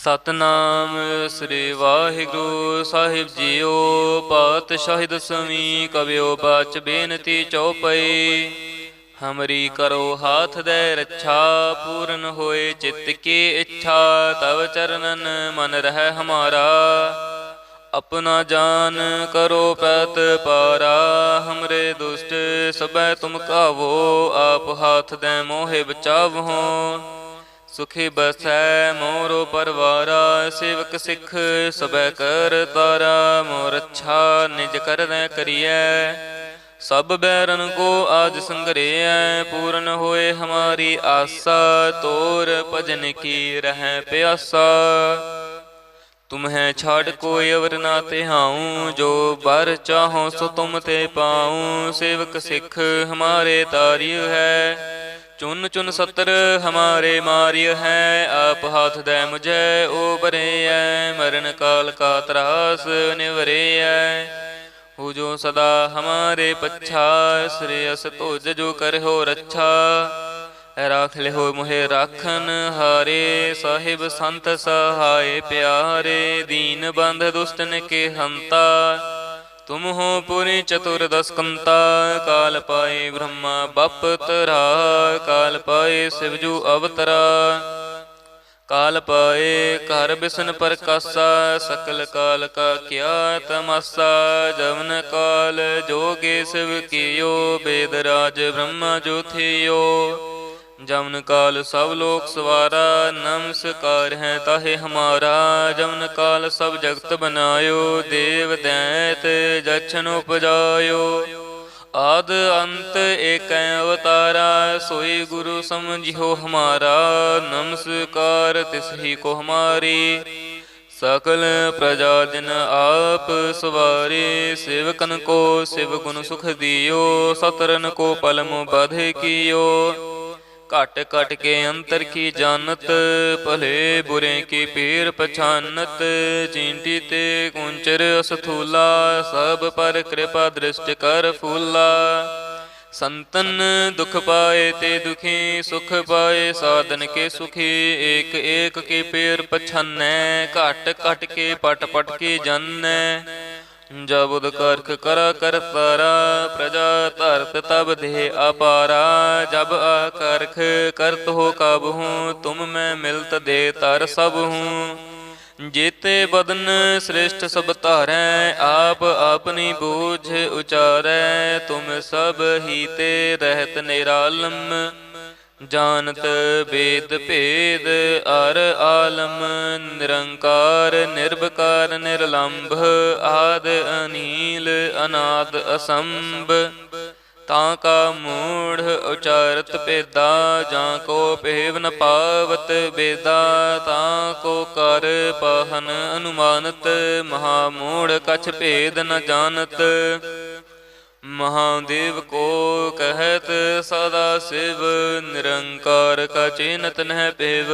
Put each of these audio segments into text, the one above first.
ਸਤਨਾਮ ਸ੍ਰੀ ਵਾਹਿਗੁਰੂ ਸਾਹਿਬ JIO. ਪਾਤਸ਼ਾਹੀ ਦਸਵੀਂ ਕਵਿਓ ਬਾਚ ਬੇਨਤੀ ਚਉਪਈ। हमरी करो हाथ दे रक्षा, पूर्ण होए चित्त की इच्छा। तव चरणन मन रह हमारा, अपना जान करो पैत पारा। हमरे दुष्ट सबै तुम कावो, आप हाथ दे मोहे बचावहो। सुखी बसै मोरो परवारा, सेवक सिख सबै कर तारा। मोर अच्छा निज करनै करियै, सब बैरन को आज संग्रह। पूर्ण होए हमारी आशा, तोर भजन की रह प्यासा। तुम्हें छाड़ कोई अवर ना तिहाऊं, जो बर चाहो सो तुम ते पाऊं। सेवक सिख हमारे तारिय है, चुन चुन सतर हमारे मारिय है। आप हाथ दे मुझे ओबरे, मरण काल का त्रास निवरे। हो जो सदा हमारे पच्छा, श्रेयस तुझ जो कर हो रक्षा। राख ले हो मोहे राखन हारे, साहिब संत सहाय प्यारे। दीन बंध दुष्टन के हंता, तुम हो पुरी चतुर्दश कंता। काल पाए ब्रह्मा बप तरा, काल पाए शिवजू अवतरा। काल पाए कर बिसन प्रकाशा, सकल काल का क्या तमाशा। जवन काल जोगे शिव कियो, वेद राज ब्रह्मा जो थियो। जवन काल सब लोक सवारा, नमस्कार है ताहे हमारा। जवन काल सब जगत बनायो, देव दैत जछन उपजायो। आद अंत एक अवतारा, सोई गुरु समझियो हमारा। नमस्कार तिसही को हमारी, सकल प्रजा जिन आप सवारे। सेवकन को शिव गुण सुख दियो, सतरन को पलम बध कियो। घट घट के अंतर की जानत, भले बुरे की पीर पछानत। चींटी ते कुंचर असथूला, सब पर कृपा दृष्टि कर फूला। संतन दुख पाए ते दुखी, सुख पाए साधन के सुखी। एक एक के पीर पछानै, घट घट के पट पट के जानै। जब उद करख करा कर तारा, प्रजा धरत तब देह अपारा। जब आकर्ख करत हो कब हूँ, तुम मैं मिलत दे तर सब हूँ। जेते बदन श्रेष्ठ सब तारै, आप अपनी बूझ उचारै। तुम सब ही ते रहत निरालम, जानत वेद भेद अर आलम। निरंकार निर्विकार निर्लंभ, आद अनील अनाद असंभ। ताका मूढ़ उचारत पेदा, जाको पेव न पावत बेदा। ताको कर पाहन अनुमानत, महामूढ़ कछ भेद न जानत। महादेव को कहत सदा शिव, निरंकार का चिन्हत नह पेव।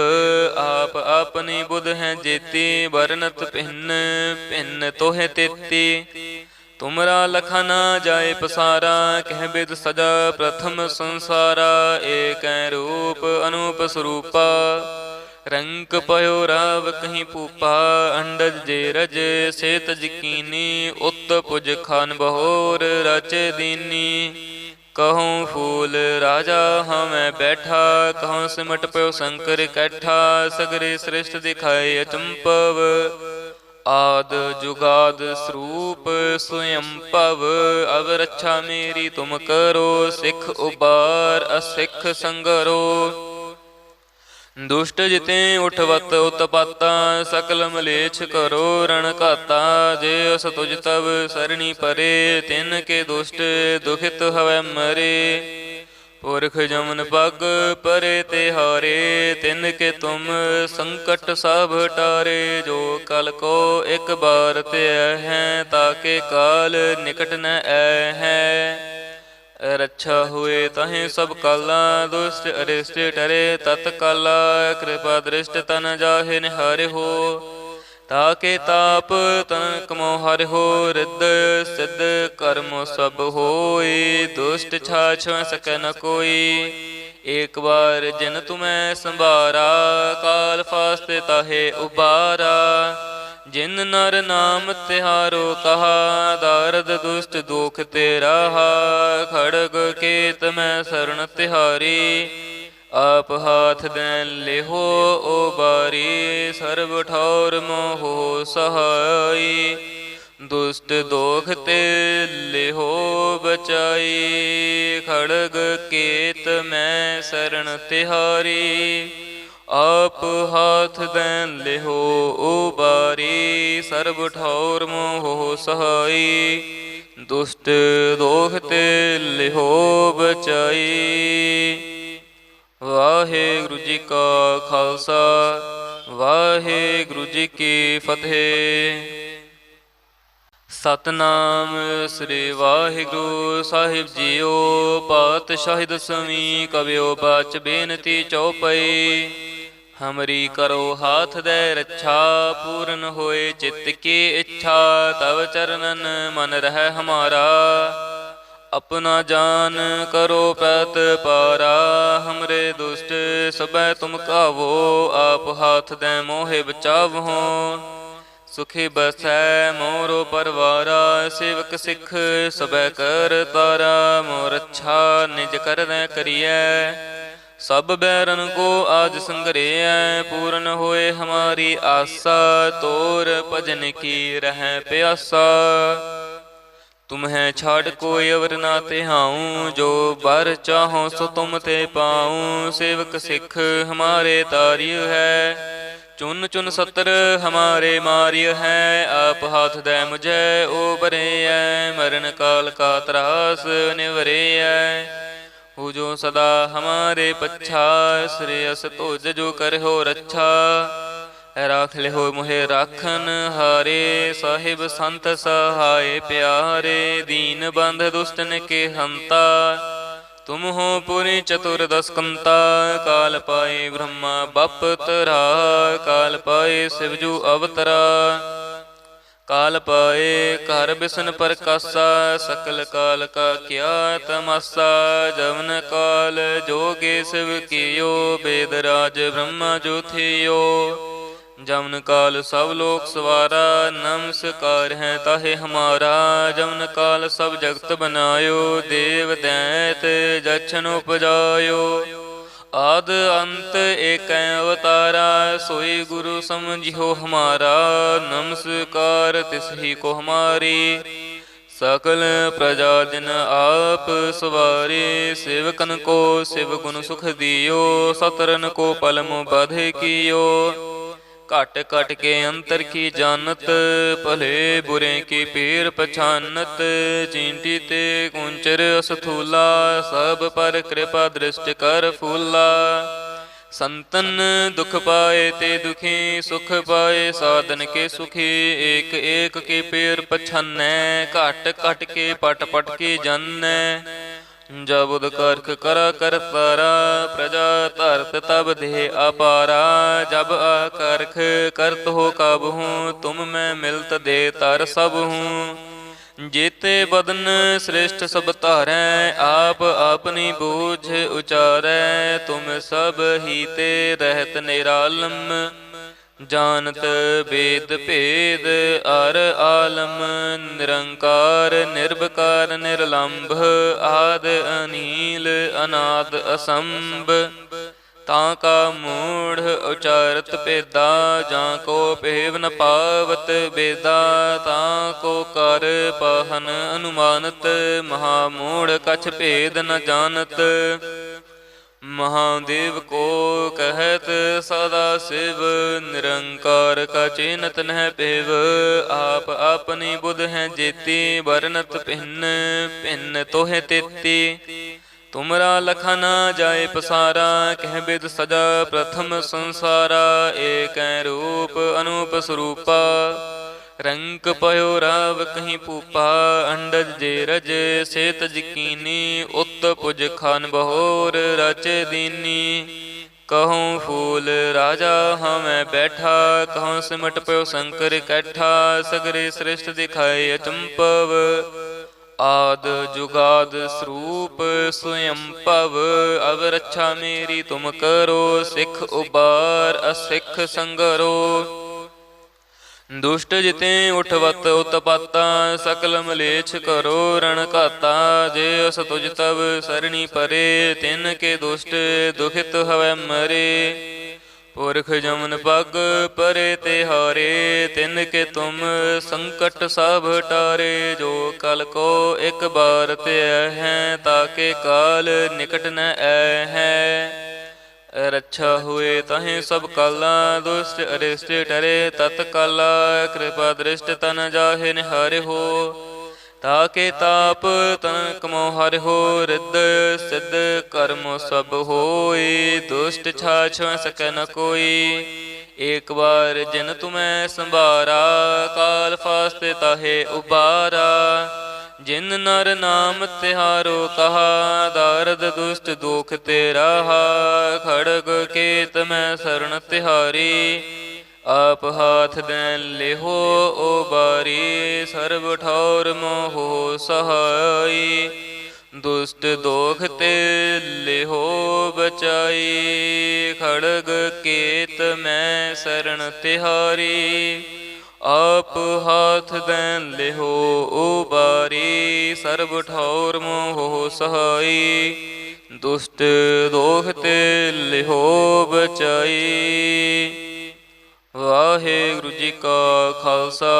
आप अपनी बुध हैं जेती, बरनत भिन्न भिन्न तोहे तेती। तुमरा लखा न जाए पसारा, कह बिद सजा प्रथम संसारा। एक रूप अनूप स्वरूपा, रंक पयो राव कहीं पूपा। अंडज जे रज से तज कीनी, उत पुज खान बहोर रच दीनी। कहूँ फूल राजा हमें बैठा, कहूँ सिमट पयो शंकर कैठा। सगरे श्रेष्ठ दिखाए अचंपव, आद जुगाद स्वरूप स्वयं पव। अब रक्षा मेरी तुम करो, सिख उबार असिख संगरो। दुष्ट जिते उठवत उत्पाता, सकल मलेच्छ करो रण घाता। जे अस तुझ तब सरणी परे, तिन के दुष्ट दुखित हवै मरे। पुरख जमन पग परे ते हारे, तिन के तुम संकट सब टारे। जो कल को एक बार ते हैं, ताके काल निकट न है। रक्षा हुए तहें सब काला, दुष्ट अरिष्ट डरे तत्काला। कृपा दृष्ट तन जाहे निहारे हो, ताके ताप तन कमो हर हो। रिद्ध सिद्ध कर्म सब होए, दुष्ट छाछ सकै न कोई। एक बार जिन तुम्हें संभारा, काल फास्ते ताहे उबारा। जिन नर नाम तिहारो कहा, दारद दुष्ट दुख ते रहा। खड़ग केत में शरण तिहारी, आप हाथ दें लेहो उबारी। सर्व ठौर मोहो सहाई, दुष्ट दोख ते लेहो बचाई। खड़ग केत में शरण तिहारी, आप हाथ दें लेहो उबारी। सर्व ठौर मोहो सहाई, दुष्ट दोख ते लेहो बचाई। वाहेगुरु जी का खालसा, वाहेगुरु जी की फतेह। सतनाम श्री वाहिगुरु साहिब जीओ। पातशाही दसवीं कबियो बच बेनती चौपई। हमरी करो हाथ दे रक्षा, पूर्ण होए चित्त की इच्छा। तव चरणन मन रह हमारा, अपना जान करो पैत पारा। हमरे दुष्ट सबै तुम कावो, आप हाथ दे मोहे बचावहो। सुखी बसै मोरो परवारा, सेवक सिख सबै कर तारा। मोर अच्छा निज कर दे करिए, सब बैरन को आज संग्रह। पूर्ण होए हमारी आशा, तोर भजन की रह प्यासा। तुम्हें छाड़ कोई अवर ना तिहाऊं, जो बर चाहो सो तुम ते पाऊं। सेवक सिख हमारे तारिय है, चुन चुन सत्र हमारे मारिय है। आप हाथ दे मुझे उबरे, मरण काल का त्रास निवरे। हो जो सदा हमारे पच्छा, श्रेयस तुझ जो कर हो रक्षा। राख ले हो मोहे राखन हारे, साहिब संत सहाय प्यारे। दीन बंध दुष्टन के हंता, तुम हो पुरी चतुर्दश कंता। काल पाए ब्रह्मा बप तरा, काल पाए शिवजू अवतरा। काल पाए कर बिसन प्रकाशा, सकल काल का क्या तमाशा। जवन काल जोगे शिव कियो, वेदराज ब्रह्मा जो थियो। जमन काल सब लोक सवारा, नमस्कार है ताहे हमारा। जमन काल सब जगत बनायो, देव दैत जछन उपजायो। आद अंत एक अवतारा, सोई गुरु समझियो हमारा। नमस्कार तिसही को हमारी, सकल प्रजा दिन आप सवारे। सेवकन को शिव गुण सुख दियो, सतरन को पलम बध कियो। घट घट के अंतर की जानत, भले बुरे की पीर पछानत। चींटी ते कुंचर असथूला, सब पर कृपा दृष्टि कर फूला। संतन दुख पाए ते दुखी, सुख पाए साधन के सुखी। एक एक के पीर पछानै, घट घट के पट पट की जानै। जब उदकारख करा कर तारा, प्रजा धरत तब देह अपारा। जब आकारख करत हो कब हूँ, तुम मैं मिलत दे तर सब हूँ। जेते बदन श्रेष्ठ सब तारै, आप अपनी बूझ उचारै। तुम सब ही ते रहत निरालम, जानत वेद भेद अर आलम। निरंकार निर्विकार निर्लंभ, आद अनील अनाद असंभ। ताका मूढ़ उचारत पेदा, जाको पेव न पावत बेदा। ताको कर पाहन अनुमानत, महामूढ़ कछ भेद न जानत। महादेव को कहत सदा शिव, निरंकार का चेनत नह पेव। आप अपनी बुध हैं जेती, बरनत भिन्न भिन्न तोहे तेती। तुमरा लखा ना जाए पसारा, कह बिद सजा प्रथम संसारा। एक रूप अनूप स्वरूपा, रंक पयो राव कहीं पूपा। अंडज जे रज से तज कीनी, उत पुज खान बहोर रच दीनी। कहूँ फूल राजा हमें बैठा, कहूँ सिमट पयो शंकर कैठा। सगरे श्रेष्ठ दिखाए अचंपव, आद जुगाद स्वरूप स्वयं भव। अब रक्षा मेरी तुम करो, सिख उबार असिख संगरो। दुष्ट जिते उठवत उत्पाता, सकल मलेच्छ करो रण घाता। जे अस तुझ तब सरणी परे, तिन के दुष्ट दुखित हवै मरे। पुरख जमन पग परे तिहारे, तिन के तुम संकट सब टारे। जो कल को एक बार ते है, ताके काल निकट न है। रक्षा हुए तहें सब काला, दुष्ट अरिष्ट टरे तत्काला। कृपा दृष्ट तन जाहे निहारे हो, ताके ताप तन कमो हर हो। रिद्ध सिद्ध कर्म सब होय, दुष्ट छाछ सकै न कोई। एक बार जिन तुम्हें संभारा, काल फास्ते ताहे उबारा। जिन नर नाम तिहारो कहा, दारद दुष्ट दुख ते रहा। खड़ग केत मैं शरण तिहारी, आप हाथ दैन लेहो उबारी। सर्व ठौर मोहो सहाई, दुष्ट दोख ते लेहो बचाई। खड़ग केत मैं शरण तिहारी, आप हाथ दैन लेहो उबारी। सर्व ठौर मोहो सहाई, दुष्ट दोख ते लेहो बचाई। वाहेगुरु जी का खालसा,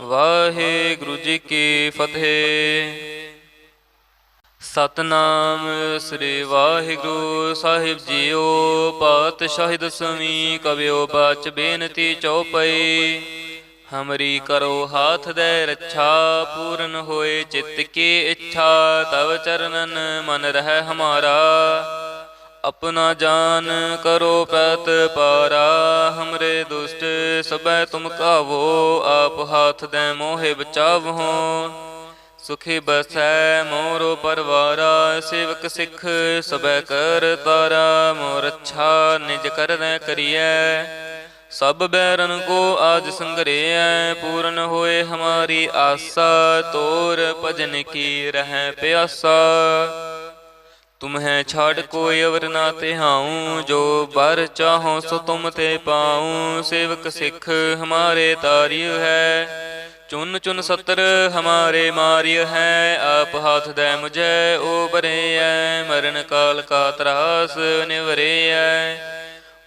वाहेगुरु जी की फतेह। सतनाम श्री वाहिगुरु साहिब जीओ। पातशाही दसवीं कवियो बाच बेनती चौपई। हमरी करो हाथ दे रक्षा, पूर्ण होए चित्त की इच्छा। तव चरणन मन रह हमारा, अपना जान करो पैत पारा। हमरे दुष्ट सबै तुम कावो, आप हाथ दे मोहे बचावहो। सुखी बसै मोरो परवारा, सेवक सिख सबै कर तारा। मोर अच्छा निज कर करिए, सब बैरन को आज संग्रह। पूर्ण होए हमारी आशा, तोर भजन की रह प्यासा। तुम्हें छाड़ कोई अवर ना तिहाऊं, जो बर चाहो सो तुम ते पाऊं। सेवक सिख हमारे तारिय है, चुन चुन सत्र हमारे मारिय है। आप हाथ दे मुझे उबरे है, मरण काल का त्रास निवरे है।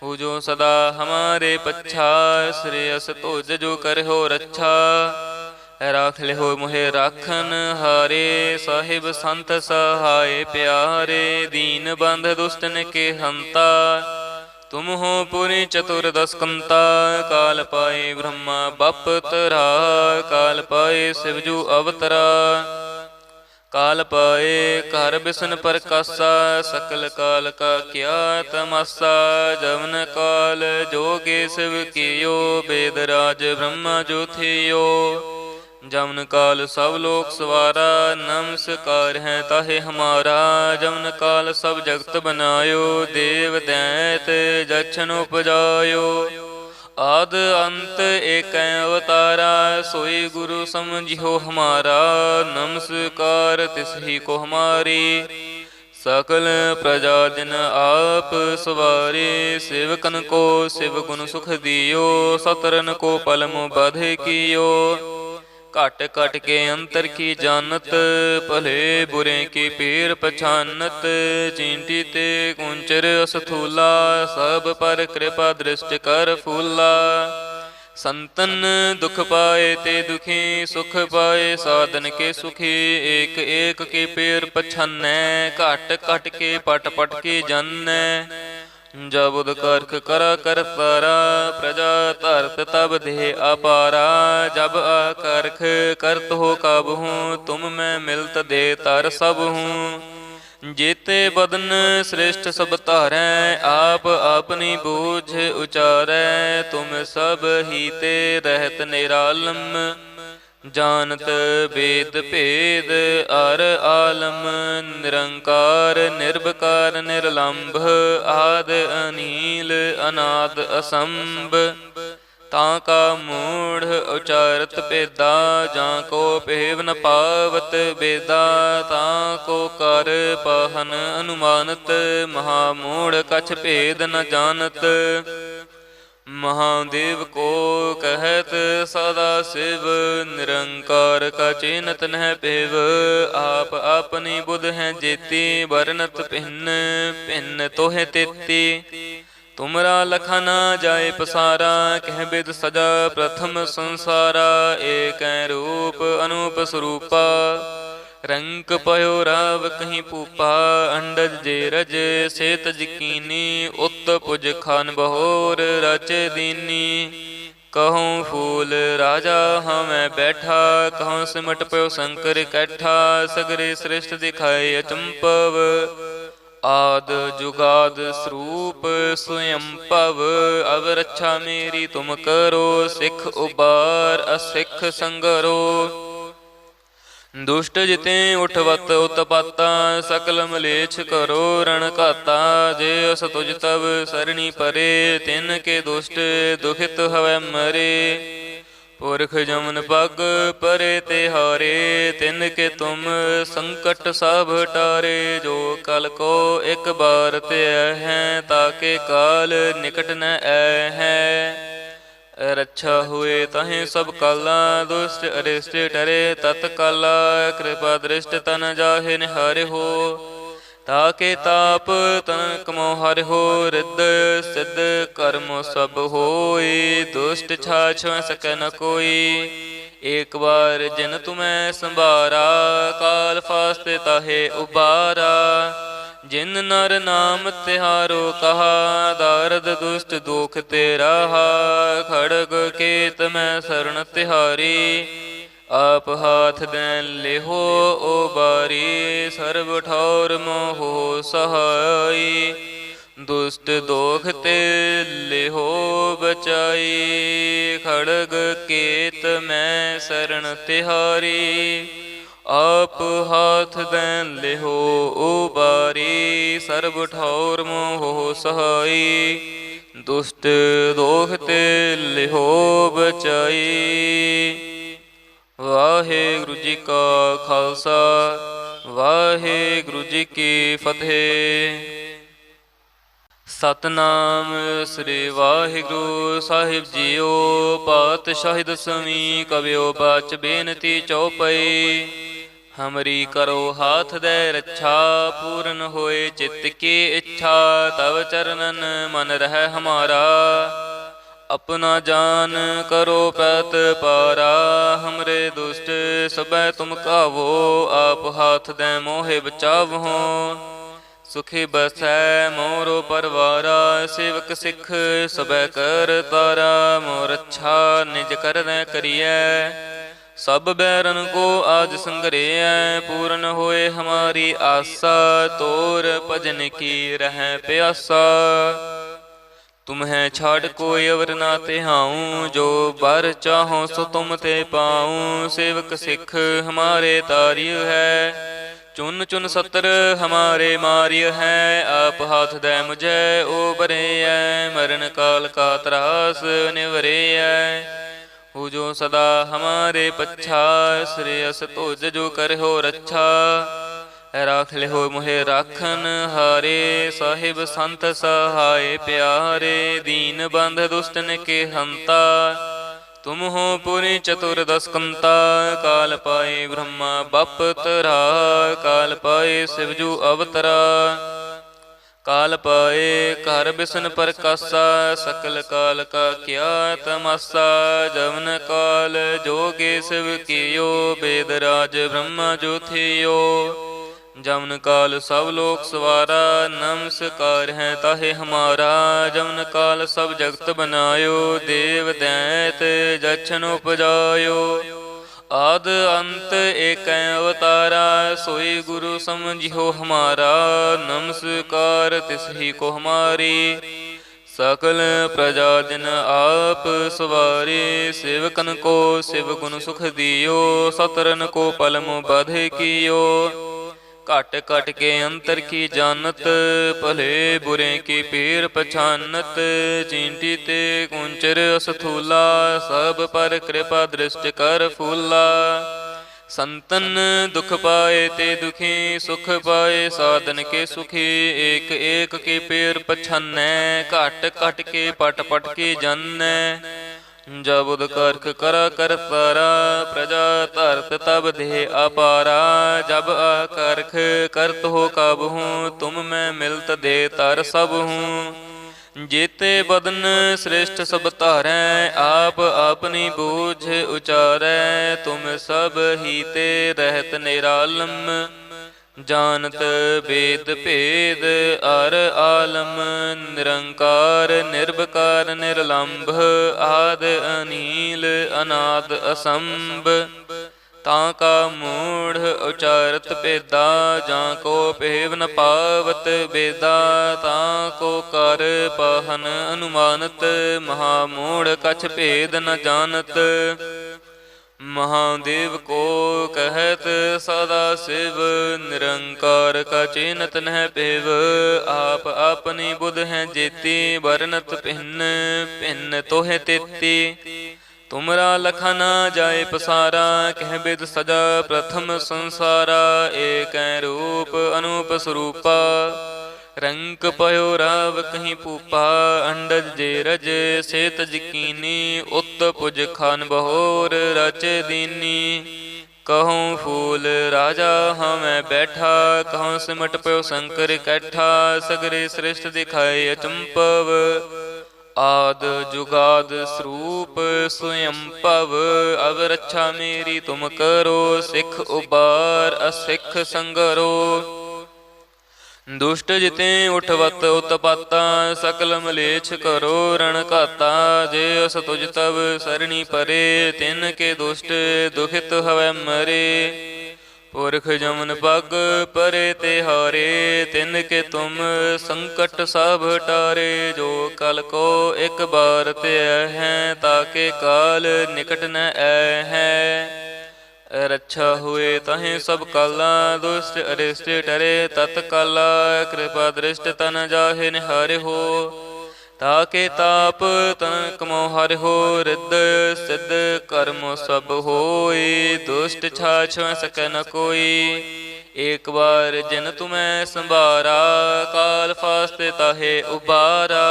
हो जो सदा हमारे पच्छा, श्रेयस तुझ जो कर हो रक्षा। राख ले हो मोहे राखन हारे, साहिब संत सहाय प्यारे। दीन बंध दुष्टन के हंता, तुम हो पुरी चतुर्दश कंता। काल पाए ब्रह्मा बप तरा, काल पाए शिवजू अवतरा। काल पाए कर बिसन प्रकाशा, सकल काल का क्या तमाशा। जवन काल जोगे शिव कियो, वेदराज ब्रह्मा जो थियो। जमन काल सब लोक सवारा, नमस्कार है ताहे हमारा। जमन काल सब जगत बनायो, देव दैत जछन उपजायो। आद अंत एक अवतारा, सोई गुरु समझियो हमारा। नमस्कार तिसही को हमारी, सकल प्रजा दिन आप सवारे। सेवकन को शिव गुण सुख दियो, सतरन को पलम बध कियो। घट घट के अंतर की जानत, भले बुरे की पीर पछानत। चींटी ते कुंचर असथूला, सब पर कृपा दृष्ट कर फूला। संतन दुख पाए ते दुखी, सुख पाए साधन के सुखी। एक एक के पीर पछानै, घट घट के पट पट के जानै। जब उद करख करा कर तारा, प्रजा धरत तब दे अपारा। जब आकर्ख करत हो कब हूँ, तुम मैं मिलत दे तर सब हूँ। जेते बदन श्रेष्ठ सब तारै, आप अपनी बूझ उचारै। तुम सब ही ते रहत निरालम, जानत वेद भेद अर आलम। निरंकार निर्विकार निर्लंभ, आद अनील अनाद असंभ। ਤਾਂ ਕਾ ਮੂੜ ਉਚਾਰਤ ਭੇਦਾ, ਜਾਂ ਕੋ ਭੇਵ ਨ ਪਾਵਤ ਬੇਦਾ, ਤਾਂ ਕੋ ਕਰ ਪਾਹਨ ਅਨੁਮਾਨਤ, ਮਹਾ ਮੂੜ ਕਛ ਭੇਦ ਨ ਜਾਣਤ। महादेव को कहत सदा शिव, निरंकार का चेनत नह पेव, आप अपनी बुध हैं जेती, बरनत भिन्न भिन्न तोहे तेती। तुमरा लखा न जाए पसारा, कह बिद सजा प्रथम संसारा, एक रूप अनूप स्वरूपा, रंक पयो राव कहीं पूपा, अंडज जे रज से तज कीनी, उत पुज खान बहोर रच दीनी। कहूँ फूल राजा हाँ मैं बैठा, कहूँ सिमट पयो शंकर कैठा, सगरे श्रेष्ठ दिखाए अचंपव, आद जुगाद स्वरूप स्वयं पव। अब रक्षा मेरी तुम करो, सिख उबार असिख संगरो। दुष्ट जिते उठवत उत्पाता, सकल मलेच्छ करो रण घाता, जे अस तुझ तब सरणी परे, तिन के दुष्ट दुखित हवै मरे। पुरख जमन पग परे तिहारे, तिन के तुम संकट सब टारे। जो कल को एक बार ते हैं, ताके काल निकट न ऐ है। रक्षा हुए तहें सब काला, दुष्ट अरिष्ट डरे तत्काला, कृपा दृष्ट तन जाहे निहारे हो, ताके ताप तन कमो हर हो। रिद्ध सिद्ध कर्म सब होई, दुष्ट छाछ सकै न कोई। एक बार जिन तुम्हें संभारा, काल फास्ते ताहे उबारा। जिन नर नाम तिहारो कहा, दारद दुष्ट दुख ते रहा। खड़ग केत में शरण तिहारी, आप हाथ दें लेहो ओ बारी। सर्व ठौर मोहो सहाई, दुष्ट दोख ते लेहो बचाई। खड़ग केत में शरण तिहारी, आप हाथ दें लेहो उबारी। सर्व ठौर मोह सहाई, दुष्ट दोख ते लेहो बचाई। वाहेगुरु जी का खालसा, वाहेगुरु जी की फतेह। सतनाम श्री वाहिगुरु साहिब जीओ। पातशाही दसवीं कवियो बच बेनती चौपई। हमरी करो हाथ दे रक्षा, पूर्ण होए चित्त की इच्छा। तव चरणन मन रह हमारा, अपना जान करो पैत पारा। हमरे दुष्ट सबै तुम कावो, आप हाथ दे मोहे बचावहो। सुखी बसै मोरो परवारा, सेवक सिख सबै कर तारा। मोर अच्छा निज कर करिए, सब बैरन को आज संग्रह। पूर्ण होए हमारी आशा, तोर भजन की रह प्यासा। तुम्हें छाड़ कोई अवर ना तिहाऊं, जो बर चाहो सो तुम ते पाऊं। सेवक सिख हमारे तारिय है, चुन चुन सत्र हमारे मारिय है। आप हाथ दे मुझे उबरे, मरण काल का त्रास निवरे। हो जो सदा हमारे पच्छा, श्रेयस तुझ जो कर हो रक्षा। राख ले हो मोहे राखन हारे, साहिब संत सहाय प्यारे। दीन बंध दुष्टन के हंता, तुम हो पुरी चतुर्दश कंता। काल पाए ब्रह्मा बप तरा, काल पाए शिवजू अवतरा। काल पाए कर बिसन प्रकाशा, सकल काल का क्या तमाशा। जवन काल जोगे शिव कियो, वेद राज ब्रह्मा जो थियो। जवन काल सब लोक सवारा, नमस्कार है ताहे हमारा। जवन काल सब जगत बनायो, देव दैत जछन उपजायो। आद अंत एक अवतारा, सोई गुरु समझियो हमारा। नमस्कार तिसही को हमारी, सकल प्रजा दिन आप सवारे। सेवकन को शिव गुण सुख दियो, सतरन को पलम बध कियो। घट घट के अंतर की जानत, भले बुरे की पीर पछानत। चींटी ते कुंचर असथूला, सब पर कृपा दृष्टि कर फूला। संतन दुख पाए ते दुखी, सुख पाए साधन के सुखी। एक एक के पीर पछानै, घट घट के पट पट के जानै। जब उद करख करा कर तारा, प्रजा धरत तब देह अपारा। जब आकर्ख करत हो कब हूँ, तुम मैं मिलत दे तर सब हूँ। जेते बदन श्रेष्ठ सब धारै, आप अपनी बूझ उचारै। तुम सब ही ते रहत निरालम, जानत वेद भेद अर आलम। निरंकार निर्विकार निर्लंभ, आद अनील अनाद असंभ। ताका मूढ़ उचारत भेदा, जाको पेव न पावत बेदा। ताको कर पाहन अनुमानत, महामूढ़ कछ भेद न जानत। महादेव को कहत सदा शिव, निरंकार का चिन्हत नह पेव। आप अपनी बुध हैं जेती, बरनत भिन्न भिन्न तो है तेती। तुमरा लखा न जाए पसारा, कह बिद सजा प्रथम संसारा। एक रूप अनूप स्वरूपा, रंक पयो राव कहीं पूपा। अंडज जेरज से तज कीनी, उत पुज खान बहोर रच दीनी। कहूँ फूल राजा हाँ मैं बैठा, कहूँ सिमट पयो शंकर कैठा। सगरे श्रेष्ठ दिखाए अचंपव, आद जुगाद स्वरूप स्वयं पव। अब रक्षा मेरी तुम करो, सिख उबार असिख संगरो। दुष्ट जिते उठवत उत्पाता, सकल मलेच्छ करो रण घाता। जे अस तुझ तब सरणी परे, तिन के दुष्ट दुखित हवै मरे। पुरख जमन पग परे ते हारे, तिन के तुम संकट सब टारे। जो कल को एक बार ते हैं, ताके काल निकट न है। रक्षा हुए तहें सब काला, दुष्ट अरिष्ट डरे तत्काला। कृपा दृष्ट तन जाहे निहारे हो, ताके ताप तन कमो हर हो। रिद्ध सिद्ध कर्म सब होए, दुष्ट छाछ सकै न कोई। एक बार जिन तुम्हें संभारा, काल फास्ते ताहे उबारा।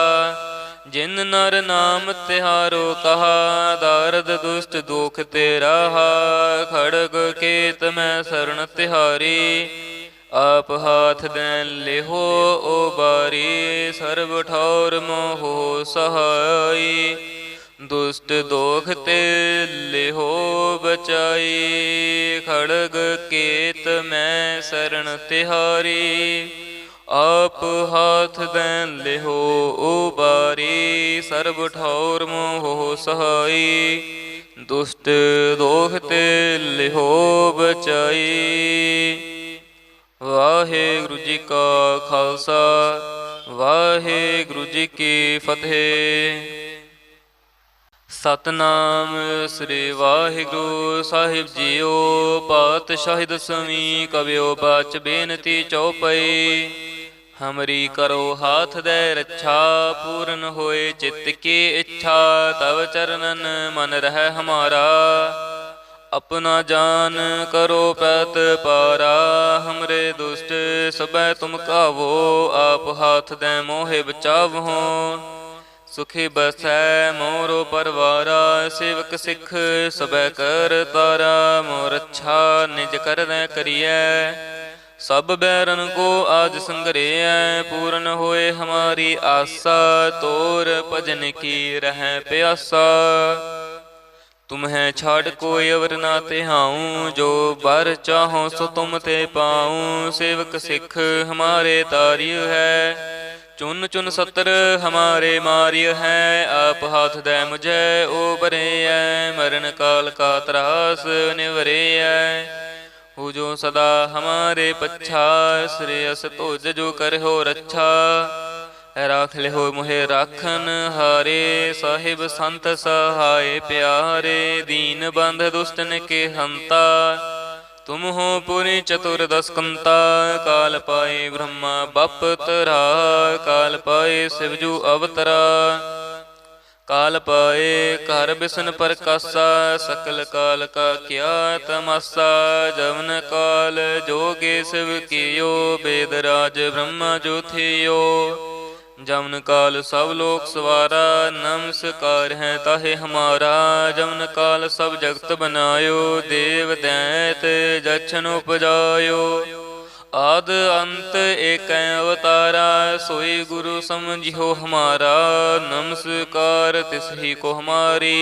जिन नर नाम तिहारो कहा, दारद दुष्ट दुख ते रहा। खड़ग केत मैं शरण तिहारी, आप हाथ दें लेहो ओ बारी। सर्व ठौर मोहो सहाई, दुष्ट दोख ते लेहो बचाई। खड़ग केत मैं शरण तिहारी, आप हाथ दें लेहो उबारी। सर्व ठौर मोहो सहाई, दुष्ट दोख ते लेहो बचाई। वाहेगुरु जी का खालसा, वाहेगुरु जी की फतेह। सतनाम श्री वाहिगुरु साहिब जीओ। पातशाही दसवीं कबियो बाच बेनती चौपई। हमरी करो हाथ दे रक्षा, पूर्ण होए चित्त की इच्छा। तव चरणन मन रह हमारा, अपना जान करो पैत पारा। हमरे दुष्ट सबै तुम कावो, आप हाथ दे मोहे बचावो। सुखी बसै मोरो परवारा, सेवक सिख सबै कर तारा। मोर अच्छा निज कर दे करिए, सब बैरन को आज संग्रह। पूर्ण होए हमारी आशा, तोर भजन की रह प्यासा। तुम्हें छाड़ कोई अवर ना तिहाऊं, जो बर चाहो सो तुम ते पाऊं। सेवक सिख हमारे तारिय है, चुन चुन सत्र हमारे मारिय है। आप हाथ दे मुझे उबरे, मरण काल का त्रास निवरे। हो जो सदा हमारे पच्छा, श्रेयस तुझ जो कर हो रक्षा। राख ले हो मोहे राखन हारे, साहिब संत सहाय प्यारे। दीन बंध दुष्टन के हंता, तुम हो पुरी चतुर्दश कंता, काल पाए ब्रह्मा बप तरा, काल पाए शिवजू अवतरा, काल पाए कर बिसन प्रकाशा, सकल काल का क्या तमाशा, जवन काल जोगे शिव कियो, वेदराज ब्रह्मा जो थियो, जमन काल सब लोक सवारा, नमस्कार है ताहे हमारा, जमन काल सब जगत बनायो, देव दैत जछन उपजायो, आद अंत एक अवतारा, सोई गुरु समझियो हमारा, नमस्कार तिसही को हमारी,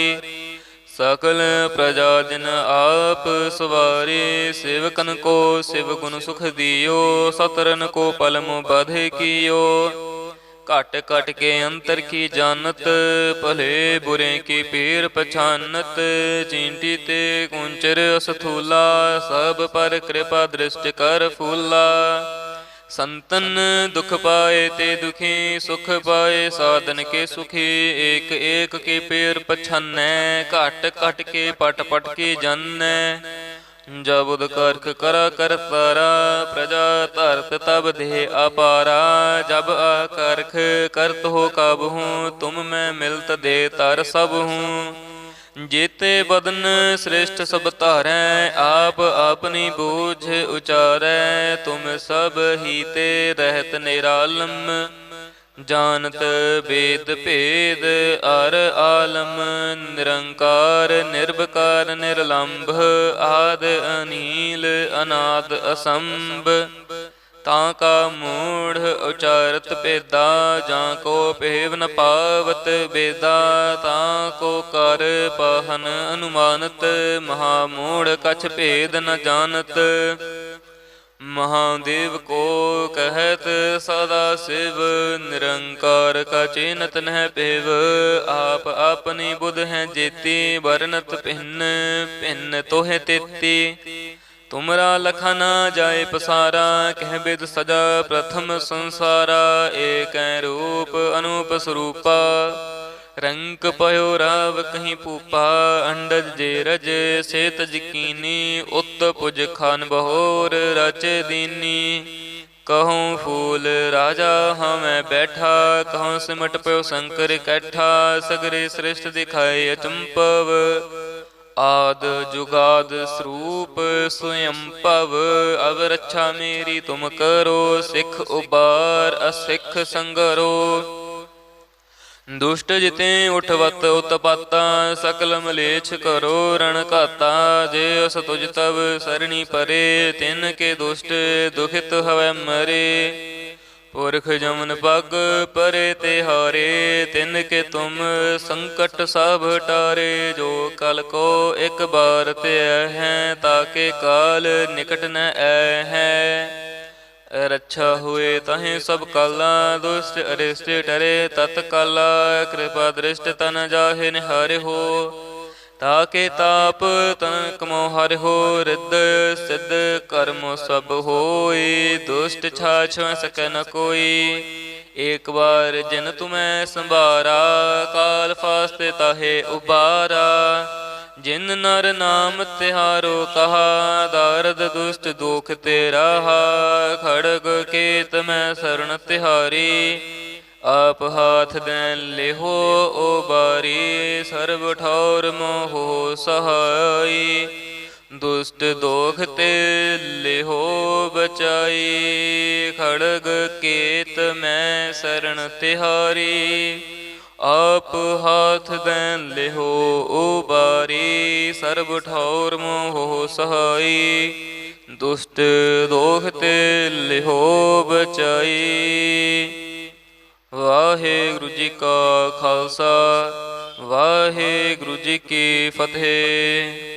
सकल प्रजा दिन आप सवारे, सेवकन को शिव गुण सुख दियो, सतरन को पलम बध कियो, घट घट के अंतर की जानत, भले बुरे की पीर पछानत, चींटी ते कुंचर असथूला, सब पर कृपा दृष्टि कर फूला, संतन दुख पाए ते दुखी, सुख पाए साधन के सुखी, एक एक के पीर पछानै, घट घट के पट पट की जानै, जब उद करख करा कर तारा, प्रजा धरत तब देह अपारा, जब आकर्ख करत हो कब हूँ, तुम मैं मिलत दे तर सब हूँ, जेते बदन श्रेष्ठ सब तारै, आप अपनी बूझ उचारै, तुम सब ही ते रहत निरालम, जानत वेद भेद अर आलम, निरंकार निर्विकार निर्लंभ, आद अनील अनाद असंभ, ताका मूढ़ उचारत पेदा, जाको पेव न पावत बेदा, ताको कर पाहन अनुमानत, महामूढ़ कछ भेद न जानत, महादेव को कहत सदा शिव, निरंकार का चेनत नह पेव, आप अपनी बुध हैं जेती, वर्णत भिन्न भिन्न तोहे तेती, तुमरा लखा न जाए पसारा, कह बिद सजा प्रथम संसारा, एक रूप अनूप स्वरूपा, रंक पयो राव कहीं पूपा, अंडज जे रज से तज कीनी, उत पुज खान बहोर रच दीनी, कहूँ फूल राजा हमें बैठा, कहूँ सिमट पयो शंकर कैठा, सगरे श्रेष्ठ दिखाए अचंपव, आद जुगाद स्वरूप स्वयं पव, अब रक्षा मेरी तुम करो, सिख उबार असिख संगरो, दुष्ट जिते उठवत उत्पाता, सकल मलेच्छ करो रण घाता, जे अस तुझ तब सरणी परे, तिन के दुष्ट दुखित हवै मरे, पुरख जमन पग परे तिहारे, तिन के तुम संकट सब टारे, जो कल को एक बार ते हैं, ताके काल निकट न ऐ है, रक्षा हुए तहें सब काला, दुष्ट अरिष्ट टरे तत्काला, कृपा दृष्ट तन जाहे निहारे हो, ताके ताप तन कमो हर हो, रिद्ध सिद्ध कर्म सब होई, दुष्ट छाछ सकै न कोई, एक बार जिन तुम्हें संभारा, काल फास्ते ताहे उबारा, जिन नर नाम तिहारो कहा, दारद दुष्ट दुख तेरा, खड़ग केत मैं शरण तिहारी, आप हाथ दें लेहो ओ बारी, सर्व ठौर मोहो सहाई, दुष्ट दोख ते लेहो बचाई, खड़ग केत मैं शरण तिहारी, आप हाथ दें लेहो उबारी, सर्व ठौर मोहो सहाई, दुष्ट दोख ते लेहो बचाई। वाहेगुरु जी का खालसा, वाहेगुरु जी की फतेह।